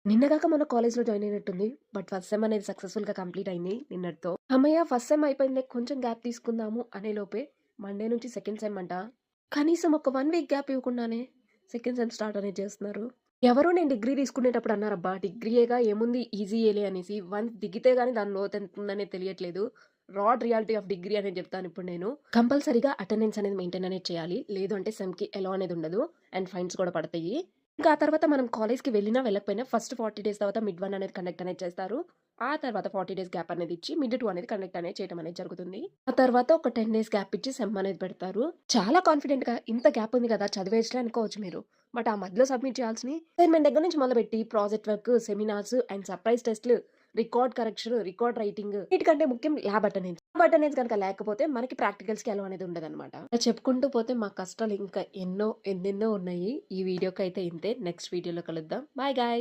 నిన్నగాక మన కాలేజ్‌లో జాయిన్ అయినట్టుంది. బట్ ఫస్ట్ సెమ్ అనేది సక్సెస్‌ఫుల్‌గా కంప్లీట్ అయింది నిన్నటితో. హమ్మయ్య! ఫస్ట్ సెమ్ అయిపోయిందిలే కొంచెం గ్యాప్ తీసుకుందాము అనే లోపే మండే నుంచి సెకండ్ సెమ్ అంట. కనీసం ఒక 1 వీక్ గ్యాప్ ఇవ్వకుండానే సెకండ్ సెమ్ స్టార్ట్ అనేది చేస్తున్నారు. ఎవరో నేను డిగ్రీ తీసుకునేటప్పుడు అన్నారబ్బా! డిగ్రీయేగా ఏముంది ఈజీయేలే అనేసి. వన్స్ దిగితే గాని దాని లోతెంతుందనేది తెలియట్లేదు. రాడ్ రియాలిటీ ఆఫ్ డిగ్రీ అనేది చెప్తాను ఇప్పుడు నేను. కంపల్సరీగా అటెండెన్స్ అనేది మెయింటైన్ అనేది చేయాలి. లేదు అంటే సెమ్‌కి ఎలో అనేది ఉండదు. అండ్ ఫైన్స్ కూడా పడతాయి. ఇంకా ఆ తర్వాత మనం కాలేజ్‌కి వెళ్ళినా, వెళ్ళకపోయినా ఫస్ట్ 40 డేస్ తర్వాత మిడ్ 1 అనేది కండక్ట్ అనేది చేస్తారు. ఆ తర్వాత 40 డేస్ గ్యాప్ అనేది ఇచ్చి మిడ్ 2 అనేది కండక్ట్ అనేది చేయడం అనేది జరుగుతుంది. ఆ తర్వాత ఒక 10 డేస్ గ్యాప్ ఇచ్చి సెమ్ అనేది పెడతారు. చాలా కాన్ఫిడెంట్‌గా ఇంత గ్యాప్ ఉంది కదా! చదివేయచ్చులే అనుకోవచ్చు మీరు. బట్ ఆ మధ్యలో సబ్మిట్ చేయాల్సినయి అసైన్‌మెంట్ దగ్గర నుంచి మొదలుపెట్టి project work, seminars and surprise టెస్ట్‌లు, రికార్డ్ కరెక్షన్, రికార్డ్ రైటింగ్ వీటికంటే ముఖ్యం ల్యాబ్ అటెండెన్స్. ల్యాబ్ అటెండెన్స్ గనుక లేకపోతే మనకి ప్రాక్టికల్స్‌కి అలో అనేది ఉండదనమాట. ఇలా చెప్పుకుంటూ పోతే మా కష్టాలు ఇంకా ఎన్నెన్నో ఉన్నాయి. ఈ వీడియోకైతే ఇంతే. నెక్స్ట్ వీడియోలో కలుద్దాం. Bye guys.